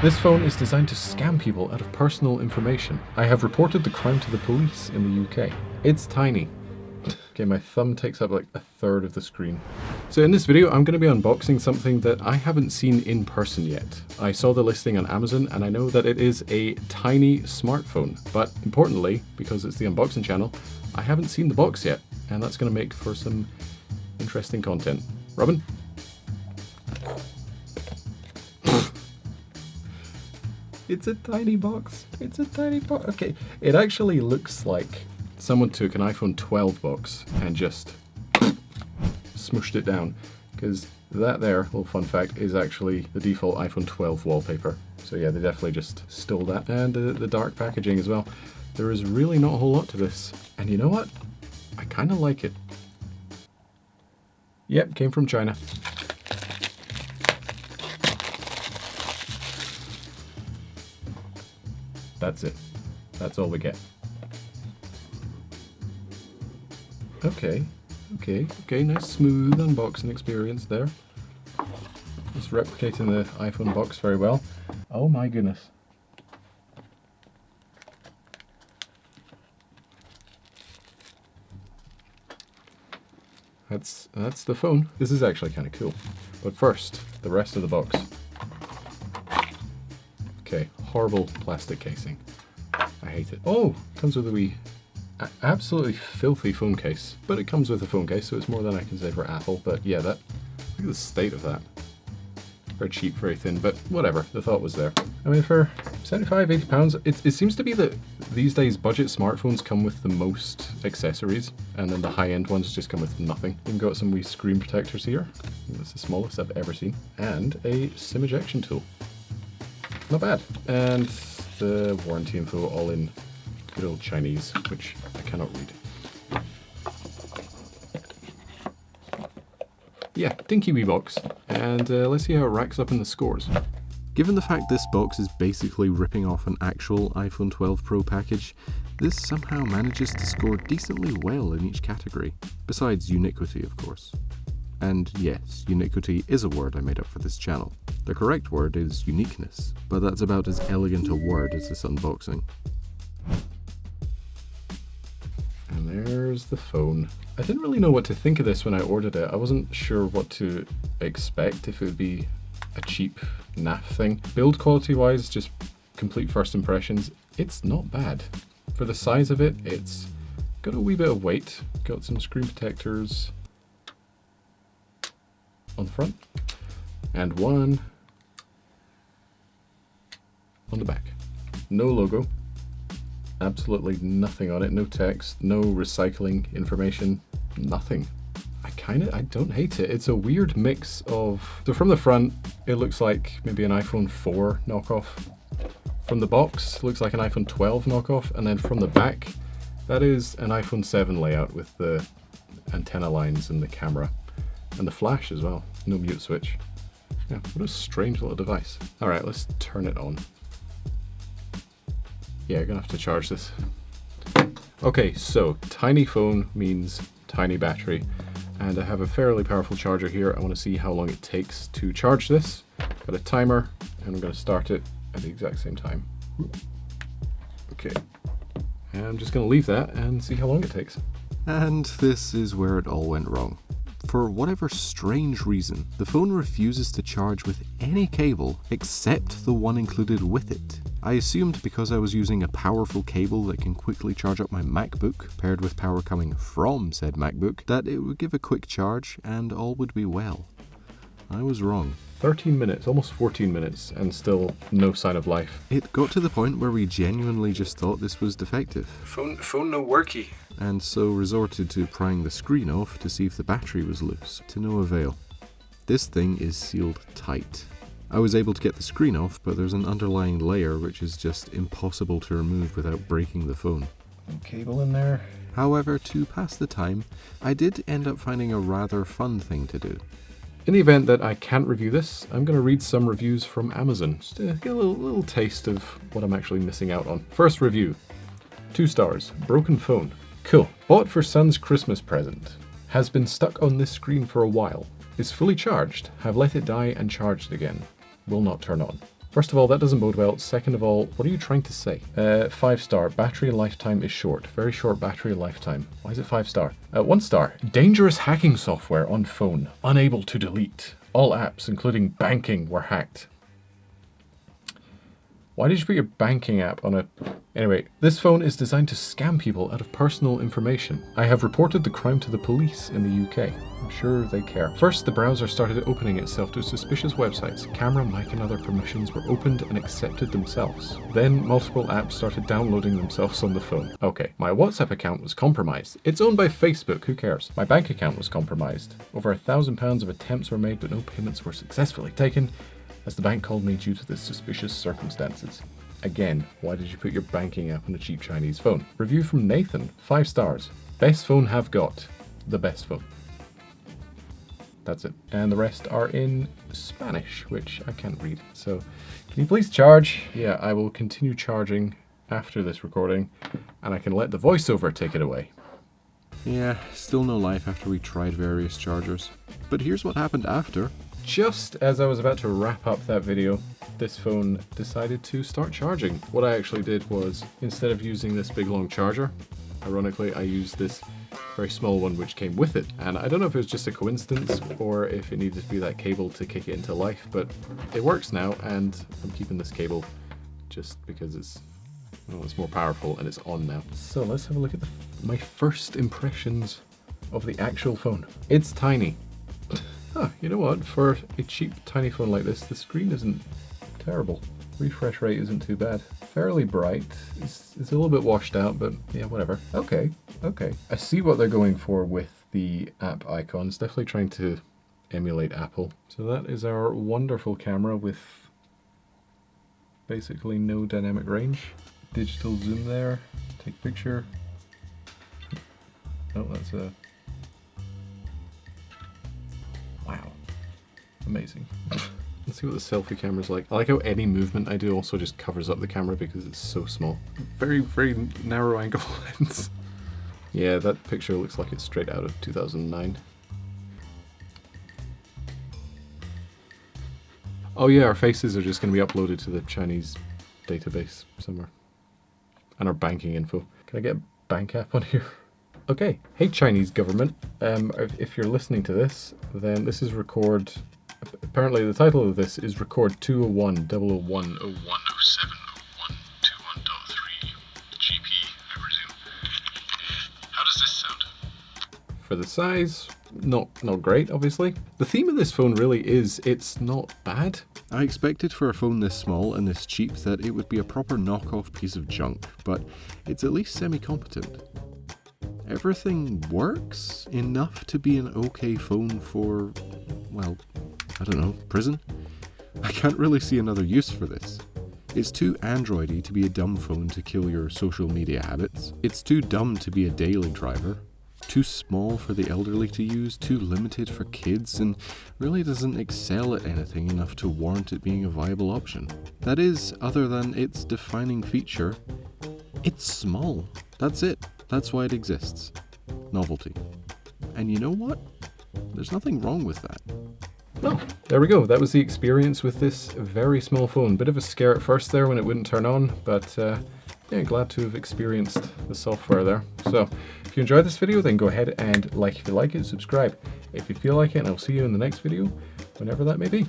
This phone is designed to scam people out of personal information. I have reported the crime to the police in the UK. It's tiny. Okay, my thumb takes up like 1/3 of the screen. So in this video, I'm going to be unboxing something that I haven't seen in person yet. I saw the listing on Amazon and I know that it is a tiny smartphone, but importantly, because it's the unboxing channel, I haven't seen the box yet, and that's going to make for some interesting content. Robin? It's a tiny box. It's a tiny box. Okay, it actually looks like someone took an iPhone 12 box and just smooshed it down, because that there, little fun fact, is actually the default iPhone 12 wallpaper. So yeah, they definitely just stole that. And the dark packaging as well. There is really not a whole lot to this. And you know what? I kind of like it. Yep, came from China. That's it. That's all we get. Okay, nice smooth unboxing experience there. Just replicating the iPhone box very well. Oh my goodness. That's the phone. This is actually kind of cool. But first, the rest of the box. Okay, horrible plastic casing. I hate it. Oh, comes with a wee, absolutely filthy phone case. But it comes with a phone case, so it's more than I can say for Apple. But yeah, look at the state of that. Very cheap, very thin, but whatever, the thought was there. I mean, for 75, 80 pounds, it seems to be that these days budget smartphones come with the most accessories, and then the high-end ones just come with nothing. We've got some wee screen protectors here. That's the smallest I've ever seen. And a SIM ejection tool. Not bad. And the warranty info all in good old Chinese, which I cannot read. Yeah, dinky wee box. And let's see how it racks up in the scores. Given the fact this box is basically ripping off an actual iPhone 12 Pro package, this somehow manages to score decently well in each category, besides Uniquity, of course. And yes, Uniquity is a word I made up for this channel. The correct word is uniqueness, but that's about as elegant a word as this unboxing. And there's the phone. I didn't really know what to think of this when I ordered it. I wasn't sure what to expect, if it would be a cheap naff thing. Build quality wise, just complete first impressions, it's not bad. For the size of it, it's got a wee bit of weight, got some screen protectors on the front, and one on the back. No logo, absolutely nothing on it, no text, no recycling information, nothing. I don't hate it. It's a weird mix of, so from the front, it looks like maybe an iPhone 4 knockoff. From the box, it looks like an iPhone 12 knockoff, and then from the back, that is an iPhone 7 layout with the antenna lines and the camera. And the flash as well, no mute switch. Yeah, what a strange little device. All right, let's turn it on. Yeah, I'm gonna have to charge this. Okay, so tiny phone means tiny battery. And I have a fairly powerful charger here. I wanna see how long it takes to charge this. Got a timer, and I'm gonna start it at the exact same time. Okay, and I'm just gonna leave that and see how long it takes. And this is where it all went wrong. For whatever strange reason, the phone refuses to charge with any cable except the one included with it. I assumed because I was using a powerful cable that can quickly charge up my MacBook, paired with power coming from said MacBook, that it would give a quick charge and all would be well. I was wrong. 13 minutes, almost 14 minutes, and still no sign of life. It got to the point where we genuinely just thought this was defective. Phone no worky. And so resorted to prying the screen off to see if the battery was loose, to no avail. This thing is sealed tight. I was able to get the screen off, but there's an underlying layer which is just impossible to remove without breaking the phone. Cable in there. However, to pass the time, I did end up finding a rather fun thing to do. In the event that I can't review this, I'm going to read some reviews from Amazon, just to get a little taste of what I'm actually missing out on. First review, 2 stars, broken phone. Cool. Bought for son's Christmas present. Has been stuck on this screen for a while. Is fully charged. Have let it die and charged again. Will not turn on. First of all, that doesn't bode well. Second of all, what are you trying to say? 5-star, battery lifetime is short. Very short battery lifetime. Why is it 5-star? 1-star, dangerous hacking software on phone. Unable to delete. All apps, including banking, were hacked. Why did you put your banking app on a... Anyway, this phone is designed to scam people out of personal information. I have reported the crime to the police in the UK. I'm sure they care. First, the browser started opening itself to suspicious websites. Camera, mic and other permissions were opened and accepted themselves. Then, multiple apps started downloading themselves on the phone. Okay, my WhatsApp account was compromised. It's owned by Facebook, who cares? My bank account was compromised. Over £1,000 of attempts were made, but no payments were successfully taken, as the bank called me due to the suspicious circumstances. Again, why did you put your banking app on a cheap Chinese phone? Review from Nathan, 5 stars. Best phone have got. The best phone. That's it. And the rest are in Spanish, which I can't read. So, can you please charge? Yeah, I will continue charging after this recording, and I can let the voiceover take it away. Yeah, still no life after we tried various chargers. But here's what happened after. Just as I was about to wrap up that video, this phone decided to start charging. What I actually did was, instead of using this big long charger, ironically I used this very small one which came with it. And I don't know if it was just a coincidence or if it needed to be that cable to kick it into life, but it works now, and I'm keeping this cable just because it's, well, it's more powerful and it's on now. So let's have a look at my first impressions of the actual phone. It's tiny. Huh, you know what? For a cheap tiny phone like this, the screen isn't terrible. Refresh rate isn't too bad. Fairly bright. It's a little bit washed out, but yeah, whatever. Okay. I see what they're going for with the app icons. Definitely trying to emulate Apple. So that is our wonderful camera with basically no dynamic range. Digital zoom there. Take picture. Oh, that's a... Wow. Amazing. Let's see what the selfie camera's like. I like how any movement I do also just covers up the camera because it's so small. Very, very narrow angle lens. Yeah, that picture looks like it's straight out of 2009. Oh yeah, our faces are just going to be uploaded to the Chinese database somewhere. And our banking info. Can I get a bank app on here? Okay. Hey Chinese government, if you're listening to this, then this is record... Apparently the title of this is record 201 001 01 07 01 21.3 GP, I presume. How does this sound? For the size, not great, obviously. The theme of this phone really is, it's not bad. I expected for a phone this small and this cheap that it would be a proper knockoff piece of junk, but it's at least semi-competent. Everything works enough to be an okay phone for, well, I don't know, prison? I can't really see another use for this. It's too Android-y to be a dumb phone to kill your social media habits. It's too dumb to be a daily driver. Too small for the elderly to use, too limited for kids, and really doesn't excel at anything enough to warrant it being a viable option. That is, other than its defining feature, it's small. That's it. That's why it exists. Novelty. And you know what? There's nothing wrong with that. Well, there we go. That was the experience with this very small phone. Bit of a scare at first there when it wouldn't turn on, but yeah, glad to have experienced the software there. So, if you enjoyed this video, then go ahead and like if you like it, subscribe if you feel like it, and I'll see you in the next video, whenever that may be.